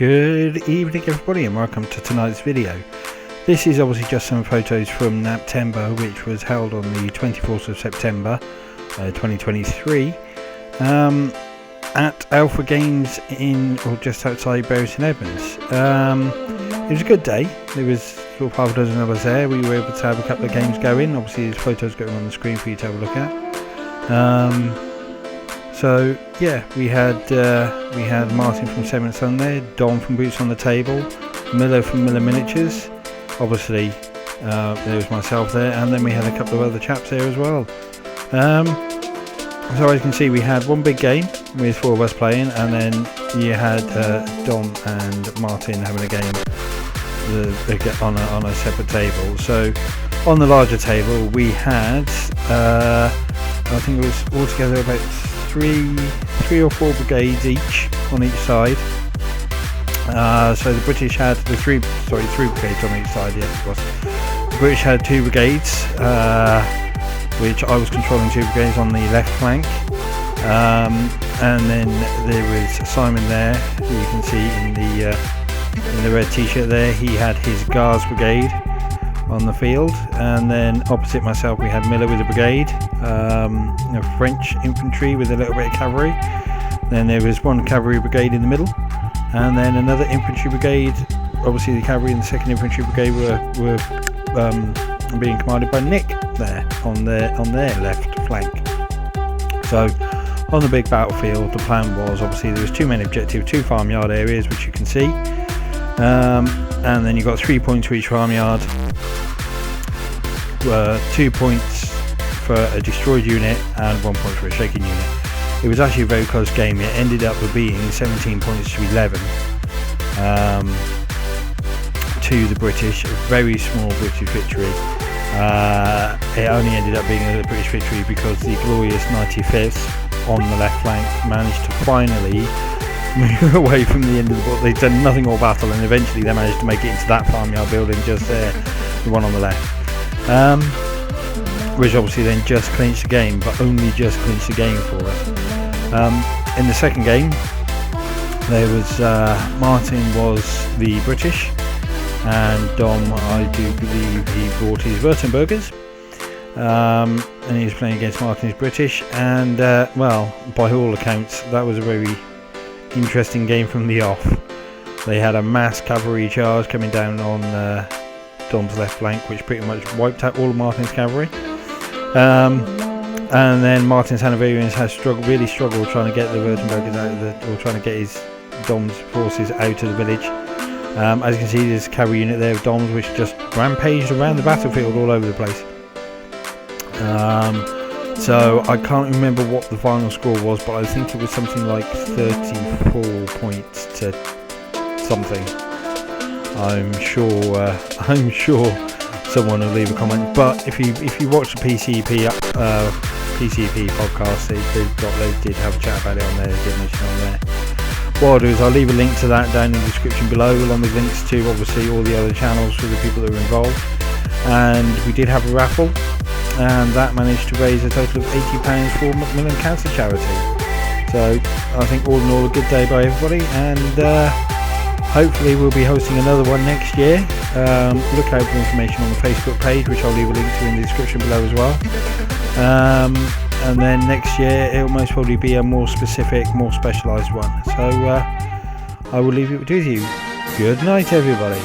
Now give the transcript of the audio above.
Good evening everybody and welcome to tonight's video. This is obviously just some photos from Naptember, which was held on the 24th of September 2023 at Alpha Games in or just outside Bury St Edmunds. It was a good day. There was sort of half a dozen of us there. We were able to have a couple of games going. Obviously there's photos going on the screen for you to have a look at. So yeah, we had Martin from Seventh Son there, Dom from Boots on the Table, Miller from Miller Miniatures, obviously there was myself there, and then we had a couple of other chaps there as well. So as you can see, we had one big game with four of us playing, and then you had Dom and Martin having a game on a separate table. So on the larger table we had I think it was altogether about three or four brigades each on each side. So the British had three brigades on each side. Yes, it was. The British had two brigades, which I was controlling two brigades on the left flank, and then there was Simon there, who you can see in the red t-shirt there. He had his Guards brigade on the field, and then opposite myself we had Miller with a brigade, French infantry with a little bit of cavalry. Then there was one cavalry brigade in the middle, and then another infantry brigade. Obviously the cavalry and the second infantry brigade were being commanded by Nick there on their left flank. So on the big battlefield, the plan was obviously there was two main objectives, two farmyard areas which you can see, and then you got 3 points for each farmyard. 2 points for a destroyed unit and 1 point for a shaken unit. It was actually a very close game. It ended up being 17 points to 11 to the British. A very small British victory. It only ended up being a British victory because the glorious 95th on the left flank managed to finally move away from the end of the board. They'd done nothing all battle, and eventually they managed to make it into that farmyard building just there, the one on the left. Which obviously then just clinched the game, but only just clinched the game for us. In the second game, there was Martin was the British, and Dom, I do believe he brought his Württembergers, and he was playing against Martin's British, and well, by all accounts, that was a very interesting game from the off. They had a mass cavalry charge coming down on Dom's left flank, which pretty much wiped out all of Martin's cavalry, and then Martin's Hanoverians has really struggled trying to get the Württembergers out of trying to get his Dom's forces out of the village. As you can see, there's a cavalry unit there of Dom's which just rampaged around the battlefield all over the place. So I can't remember what the final score was, but I think it was something like 34 points to something. I'm sure someone will leave a comment, but if you watch the PCP podcast, they did have a chat about it on there. They did mention on there. What I'll do is I'll leave a link to that down in the description below, along with links to obviously all the other channels for the people that were involved. And we did have a raffle, and that managed to raise a total of £80 for Macmillan Cancer Charity. So I think all in all a good day by everybody, and hopefully we'll be hosting another one next year. Look out for information on the Facebook page, which I'll leave a link to in the description below as well. And then next year it'll most probably be a more specific, more specialised one. So I will leave it with you. Good night everybody.